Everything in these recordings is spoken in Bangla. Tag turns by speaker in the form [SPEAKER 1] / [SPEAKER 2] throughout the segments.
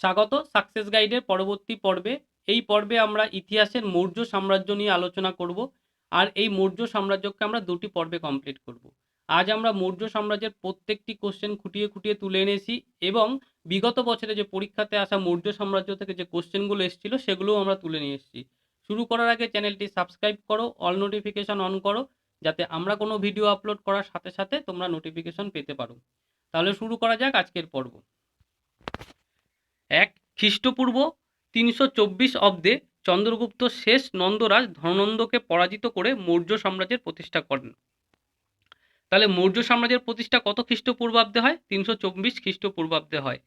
[SPEAKER 1] স্বাগত সাকসেস গাইডের পরবর্তী পর্বে। এই পর্বে আমরা ইতিহাসের মৌর্য সাম্রাজ্য নিয়ে আলোচনা করব। আর এই মৌর্য সাম্রাজ্যকে আমরা দুটি পর্বে কমপ্লিট করব। আজ আমরা মৌর্য সাম্রাজ্যের প্রত্যেকটি কোশ্চেন খুঁটিয়ে খুঁটিয়ে তুলে এনেছি এবং বিগত বছরে যে পরীক্ষাতে আসা মৌর্য সাম্রাজ্য থেকে যে কোশ্চেনগুলো এসেছিল সেগুলোও আমরা তুলে নিয়ে এসেছি। শুরু করার আগে চ্যানেলটি সাবস্ক্রাইব করো, অল নোটিফিকেশন অন করো, যাতে আমরা কোনো ভিডিও আপলোড করার সাথে সাথে তোমরা নোটিফিকেশন পেতে পারো। তাহলে শুরু করা যাক আজকের পর্ব। এক, খ্রিস্টপূর্ব 324 অব্দে চন্দ্রগুপ্ত শেষ নন্দরাজ ধননন্দকে পরাজিত করে মৌর্য সাম্রাজ্যের প্রতিষ্ঠা করেন। তাহলে মৌর্য সাম্রাজ্যের প্রতিষ্ঠা কত খ্রিস্টপূর্বাব্দে হয়? 324 খ্রিস্টপূর্বাব্দে হয়।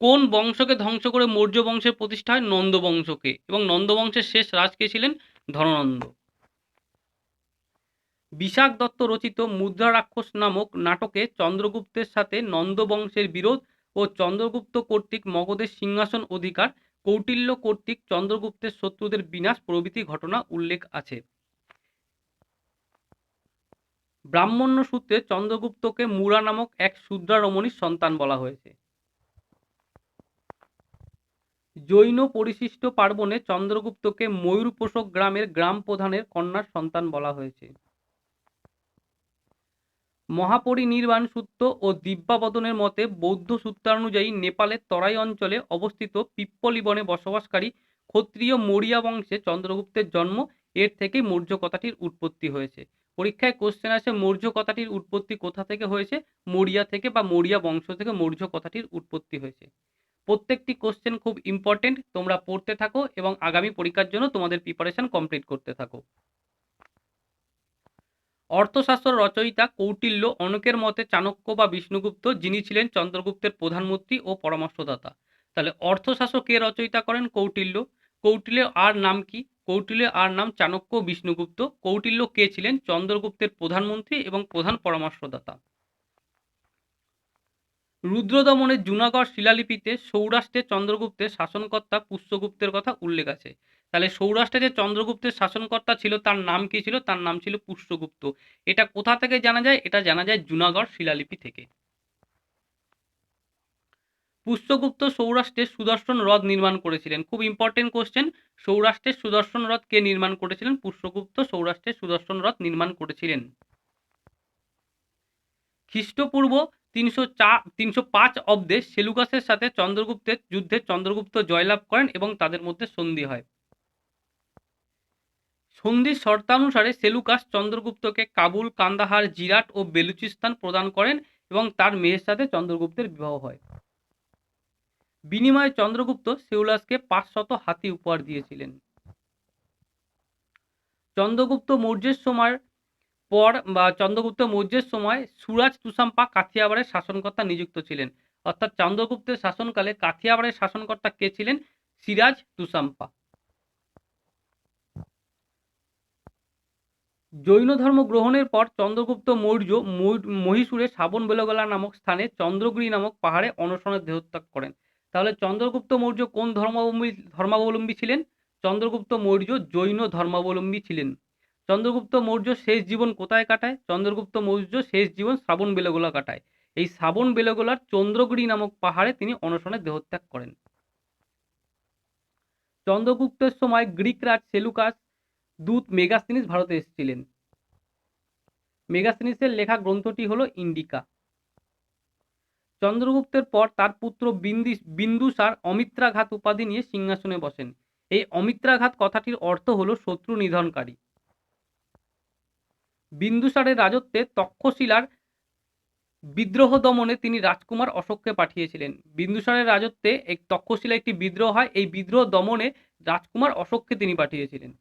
[SPEAKER 1] কোন বংশকে ধ্বংস করে মৌর্য বংশের প্রতিষ্ঠা হয়? নন্দ বংশকে। এবং নন্দ বংশের শেষ রাজ কে ছিলেন? ধননন্দ। বিশাখ দত্ত রচিত মুদ্রা রাক্ষস নামক নাটকে চন্দ্রগুপ্তের সাথে নন্দ বংশের বিরোধ ও চন্দ্রগুপ্ত কর্তৃক মগধের সিংহাসন অধিকার, কৌটিল্য কর্তৃক চন্দ্রগুপ্তের শত্রুদের বিনাশ প্রভৃতি ঘটনা উল্লেখ আছে। ব্রাহ্মণ্য সূত্রে চন্দ্রগুপ্তকে মুরা নামক এক শূদ্রা রমণীর সন্তান বলা হয়েছে। জৈন পরিশিষ্ট পার্বণে চন্দ্রগুপ্তকে ময়ূরপোষক গ্রামের গ্রাম প্রধানের কন্যার সন্তান বলা হয়েছে। মহাপরিনির্বাণ সূত্র ও দিব্যাবদনের মতে বৌদ্ধ সূত্রানুযায়ী নেপালের তরাই অঞ্চলে অবস্থিত পিপ্পলি বনে বসবাসকারী ক্ষত্রিয় মৌর্য বংশে চন্দ্রগুপ্তের জন্ম। এর থেকেই মৌর্য কথাটির উৎপত্তি হয়েছে। পরীক্ষায় কোশ্চেন আসে মৌর্য কথাটির উৎপত্তি কোথা থেকে হয়েছে? মৌর্য থেকে বা মৌর্য বংশ থেকে মৌর্য কথাটির উৎপত্তি হয়েছে। প্রত্যেকটি কোশ্চেন খুব ইম্পর্টেন্ট, তোমরা পড়তে থাকো এবং আগামী পরীক্ষার জন্য তোমাদের প্রিপারেশন কমপ্লিট করতে থাকো। অর্থশাস্ত্র রচয়িতা কৌটিল্য অনেকের মতে চাণক্য বা বিষ্ণুগুপ্ত, যিনি ছিলেন চন্দ্রগুপ্তের প্রধানমন্ত্রী ও পরামর্শদাতা। তাহলে অর্থশাস্ত্র কে রচয়িতা করেন? কৌটিল্য। কৌটিল্যের আর নাম কি? কৌটিল্যের আর নাম চাণক্য বিষ্ণুগুপ্ত। কৌটিল্য কে ছিলেন? চন্দ্রগুপ্তের প্রধানমন্ত্রী এবং প্রধান পরামর্শদাতা। রুদ্রদমনের জুনাগড় শিলালিপিতে সৌরাষ্ট্রে চন্দ্রগুপ্তের শাসনকর্তা পুষ্যগুপ্তের কথা উল্লেখ আছে। তাহলে সৌরাষ্ট্রে যে চন্দ্রগুপ্তের শাসনকর্তা ছিল তার নাম কি ছিল? তার নাম ছিল পুষ্যগুপ্ত। এটা কোথা থেকে জানা যায়? এটা জানা যায় জুনাগড় শিলালিপি থেকে। পুষ্যগুপ্ত সৌরাষ্ট্রে সুদর্শন হ্রদ নির্মাণ করেছিলেন। খুব ইম্পর্টেন্ট কোশ্চেন। সৌরাষ্ট্রের সুদর্শন হ্রদ কে নির্মাণ করেছিলেন? পুষ্যগুপ্ত সৌরাষ্ট্রের সুদর্শন হ্রদ নির্মাণ করেছিলেন। খ্রিস্টপূর্ব 305 অব্দে সেলুকাসের সাথে চন্দ্রগুপ্তের যুদ্ধে চন্দ্রগুপ্ত জয়লাভ করেন এবং তাদের মধ্যে সন্ধি হয়। সন্ধির শর্তানুসারে সেলুকাস চন্দ্রগুপ্তকে কাবুল, কান্দাহার, জিরাট ও বেলুচিস্তান প্রদান করেন এবং তার মেয়ের সাথে চন্দ্রগুপ্তের বিবাহ হয়। বিনিময়ে চন্দ্রগুপ্ত সেলুকাসকে 500 হাতি উপহার দিয়েছিলেন। চন্দ্রগুপ্ত মৌর্যের সময় পর বা চন্দ্রগুপ্ত মৌর্যের সময় সুরাজ তুষাম্পা কাথিয়াবাড়ের শাসনকর্তা নিযুক্ত ছিলেন। অর্থাৎ চন্দ্রগুপ্তের শাসনকালে কাথিয়াবাড়ের শাসনকর্তা কে ছিলেন? সিরাজ তুষাম্পা। জৈন ধর্ম গ্রহণের পর চন্দ্রগুপ্ত মৌর্য মহীশূরে শ্রাবণ বেলগোলা নামক স্থানে চন্দ্রগিরি নামক পাহাড়ে অনশনে দেহত্যাগ করেন। তাহলে চন্দ্রগুপ্ত মৌর্য কোন ধর্মাবলম্বী ছিলেন? চন্দ্রগুপ্ত মৌর্য জৈন ধর্মাবলম্বী ছিলেন। চন্দ্রগুপ্ত মৌর্য শেষ জীবন কোথায় কাটায়? চন্দ্রগুপ্ত মৌর্য শেষ জীবন শ্রাবণ বেলগোলা কাটায়। এই শ্রাবণ বেলগোলার চন্দ্রগিরি নামক পাহাড়ে তিনি অনশনে দেহত্যাগ করেন। চন্দ্রগুপ্তের সময় গ্রিক রাজ সেলুকাস দূত মেগাস্তিনিস ভারতে এসেছিলেন। মেগাস্তিনিসের লেখা গ্রন্থটি হলো ইন্ডিকা। চন্দ্রগুপ্তের পর তার পুত্র বিন্দুসার অমিত্রাঘাত উপাধি নিয়ে সিংহাসনে বসেন। এই অমিত্রাঘাত কথাটির অর্থ হলো শত্রু নিধনকারী। বিন্দুসারের রাজত্বে তক্ষশিলার বিদ্রোহ দমনে তিনি রাজকুমার অশোককে পাঠিয়েছিলেন। বিন্দুসারের রাজত্বে তক্ষশিলায় একটি বিদ্রোহ হয়, এই বিদ্রোহ দমনে রাজকুমার অশোককে তিনি পাঠিয়েছিলেন।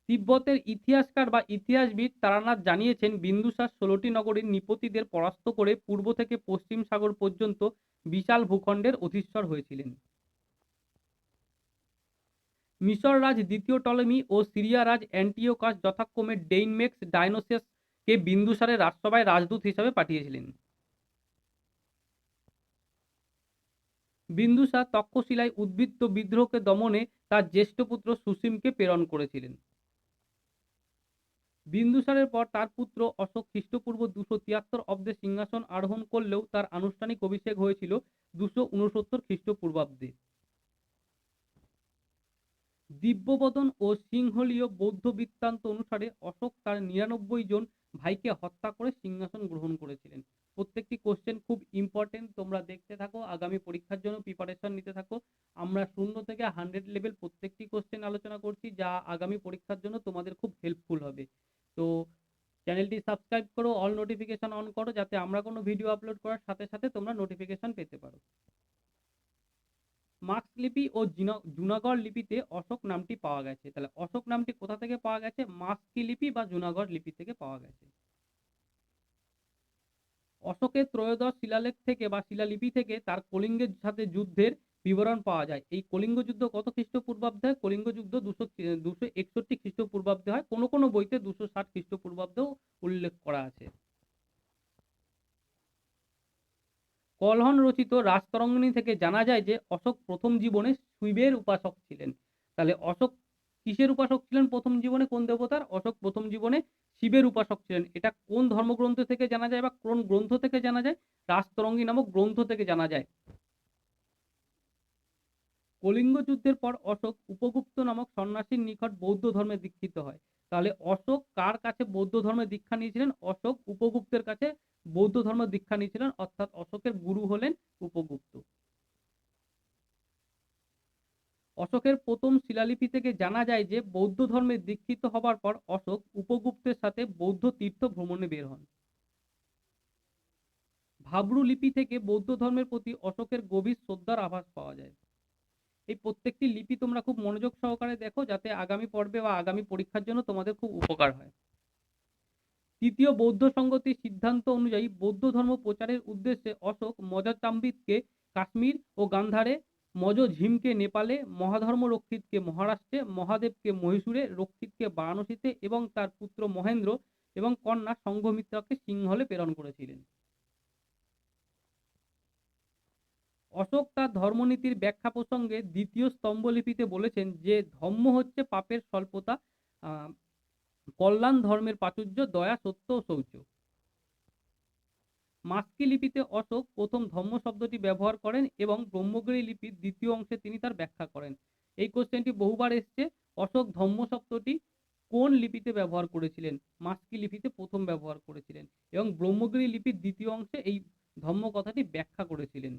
[SPEAKER 1] তিব্বতের ইতিহাসকার বা ইতিহাসবিদ তারানাথ জানিয়েছেন বিন্দুসার 16টি নগরীর নৃপতিদের পরাস্ত করে পূর্ব থেকে পশ্চিম সাগর পর্যন্ত বিশাল ভূখণ্ডের অধীশ্বর হয়েছিলেন। মিশর রাজ দ্বিতীয় টলেমি ও সিরিয়া রাজ অ্যান্টিওকাস যথাক্রমে ডেইনমেক্স ডায়নোসিয়াসকে বিন্দুসারের রাজসভায় রাজদূত হিসাবে পাঠিয়েছিলেন। বিন্দুসার তক্ষশিলায় উদ্বৃত্ত বিদ্রোহকে দমনে তার জ্যেষ্ঠ পুত্র সুসীমকে প্রেরণ করেছিলেন। বিন্দুসারের পর তার পুত্র অশোক খ্রিস্টপূর্ব 273 অব্দে সিংহাসন আরোহণ করলেও তার আনুষ্ঠানিক অভিষেক হয়েছিল 269 খ্রিস্টপূর্বাব্দে। দিব্যবদন ও সিংহলীয় বৌদ্ধ বৃত্তান্ত অনুসারে অশোক তার 99 জন ভাইকে হত্যা করে সিংহাসন গ্রহণ করেছিলেন। প্রত্যেকটি কোশ্চেন খুব ইম্পর্টেন্ট, তোমরা দেখতে থাকো, আগামী পরীক্ষার জন্য প্রিপারেশন নিতে থাকো। আমরা 0 থেকে 100 লেভেল প্রত্যেকটি কোশ্চেন আলোচনা করছি, যা আগামী পরীক্ষার জন্য তোমাদের খুব হেল্পফুল হবে। তো চ্যানেলটি সাবস্ক্রাইব করো, অল নোটিফিকেশন অন করো, যাতে আমরা কোনো ভিডিও আপলোড করার সাথে সাথে তোমরা নোটিফিকেশন পেতে পারো। মার্কস লিপি ও জুনাগড় লিপিতে অশোক নামটি পাওয়া গেছে। তাহলে অশোক নামটি কোথা থেকে পাওয়া গেছে? মার্কসকি লিপি বা জুনাগড় লিপি থেকে পাওয়া গেছে। অশোকের ত্রয়োদশ শিলালেখ থেকে বা শিলালিপি থেকে তার কলিঙ্গের সাথে যুদ্ধের বিবরণ পাওয়া যায়। এই কলিঙ্গ যুদ্ধ কত খ্রিস্টপূর্বাব্দে হয়? কলিঙ্গ যুদ্ধ 261 খ্রিস্টপূর্বাব্দে হয়। কোনো কোনো বইতে 260 খ্রিস্টপূর্বাব্দেও উল্লেখ করা আছে। কলহন রচিত রাজতরঙ্গিনী থেকে জানা যায় যে অশোক প্রথম জীবনে শিবের উপাসক ছিলেন। তাহলে অশোক কিসের উপাসক ছিলেন প্রথম জীবনে? কোন দেবতার? অশোক প্রথম জীবনে শিবের উপাসক ছিলেন। এটা কোন ধর্মগ্রন্থ থেকে জানা যায় বা কোন গ্রন্থ থেকে জানা যায়? রাজতরঙ্গী নামক গ্রন্থ থেকে জানা যায়। কলিঙ্গ যুদ্ধের পর অশোক উপগুপ্ত নামক সন্ন্যাসীর নিকট বৌদ্ধ ধর্মে দীক্ষিত হয়। তাহলে অশোক কার কাছে বৌদ্ধ ধর্মে দীক্ষা নিয়েছিলেন? অশোক উপগুপ্তের কাছে বৌদ্ধ ধর্ম দীক্ষা নিয়েছিলেন, অর্থাৎ অশোকের গুরু হলেন উপগুপ্ত। অশোকের প্রথম শিলালিপি থেকে জানা যায় যে বৌদ্ধ ধর্মে দীক্ষিত হবার পর অশোক উপগুপ্তের সাথে বৌদ্ধ তীর্থ ভ্রমণে বের হন। ভাবরু লিপি থেকে বৌদ্ধ ধর্মের প্রতি অশোকের গভীর শ্রদ্ধার আভাস পাওয়া যায়। এই প্রত্যেকটি লিপি তোমরা খুব মনোযোগ সহকারে দেখো, যাতে আগামী পর্বে বা আগামী পরীক্ষার জন্য তোমাদের খুব উপকার হয়। তৃতীয় বৌদ্ধ সংগতির সিদ্ধান্ত অনুযায়ী বৌদ্ধ ধর্ম প্রচারের উদ্দেশ্যে অশোক মজাচাম্বিতকে কাশ্মীর ও গান্ধারে, মজ ঝিমকে নেপালে, মহাধর্ম রক্ষিতকে মহারাষ্ট্রে, মহাদেবকে মহীশূরে, রক্ষিতকে বারাণসীতে এবং তার পুত্র মহেন্দ্র এবং কন্যা সংঘমিত্রাকে সিংহলে প্রেরণ করেছিলেন। অশোক তার ধর্মনীতির ব্যাখ্যা প্রসঙ্গে দ্বিতীয় স্তম্ভলিপিতে বলেছেন যে ধম্ম হচ্ছে পাপের স্বল্পতা, কল্যাণ ধর্মের প্রাচুর্য, দয়া, সত্য ও শৌচ। মাস্কি লিপিতে অশোক প্রথম ধম্ম শব্দটি ব্যবহার করেন এবং ব্রহ্মগিরি লিপির দ্বিতীয় অংশে তিনি তার ব্যাখ্যা করেন। এই কোশ্চেনটি বহুবার এসছে। অশোক ধম্ম শব্দটি কোন লিপিতে ব্যবহার করেছিলেন? মাস্কি লিপিতে প্রথম ব্যবহার করেছিলেন এবং ব্রহ্মগিরি লিপির দ্বিতীয় অংশে এই ধম্ম কথাটি ব্যাখ্যা করেছিলেন।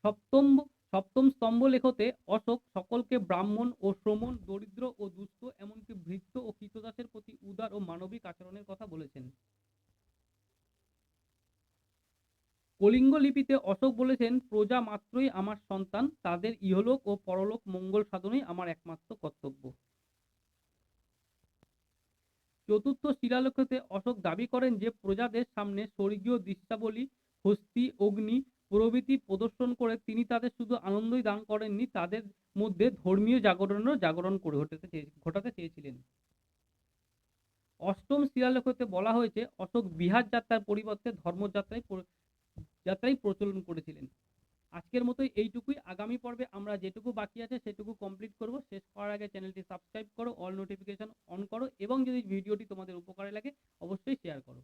[SPEAKER 1] সপ্তম সপ্তম স্তম্ভলেখতে অশোক সকলকে ব্রাহ্মণ ও শ্রমণ, দরিদ্র ও দুস্থ, এমনকি ভৃত্য ও কৃতদাসের প্রতি উদার ও মানবিক আচরণের কথা বলেছেন। কলিঙ্গ লিপিতে অশোক বলেছেন, প্রজা মাত্রই আমার সন্তান, তাদের ইহলোক ও পরলোক মঙ্গল সাধনই আমার একমাত্র কর্তব্য। চতুর্থ শিলালেখতে অশোক দাবি করেন যে প্রজাদের সামনে স্বর্গীয় দৃশ্যাবলী, হস্তি, অগ্নি প্রভৃতি প্রদর্শন করে তিনি তাদের শুধু আনন্দই দান করেননি, তাদের মধ্যে ধর্মীয় জাগরণ করে ঘটাতে চেয়েছিলেন। অষ্টম শিলালেখতে বলা হয়েছে অশোক বিহার যাত্রার পরিবর্তে ধর্মযাত্রাই প্রচলন করেছিলেন। আজকের মতো এইটুকুই। আগামী পর্বে আমরা যেটুকু বাকি আছে সেটুকু কমপ্লিট করব। শেষ করার আগে চ্যানেলটি সাবস্ক্রাইব করো, অল নোটিফিকেশন অন করো এবং যদি ভিডিওটি তোমাদের উপকারে লাগে অবশ্যই শেয়ার করো।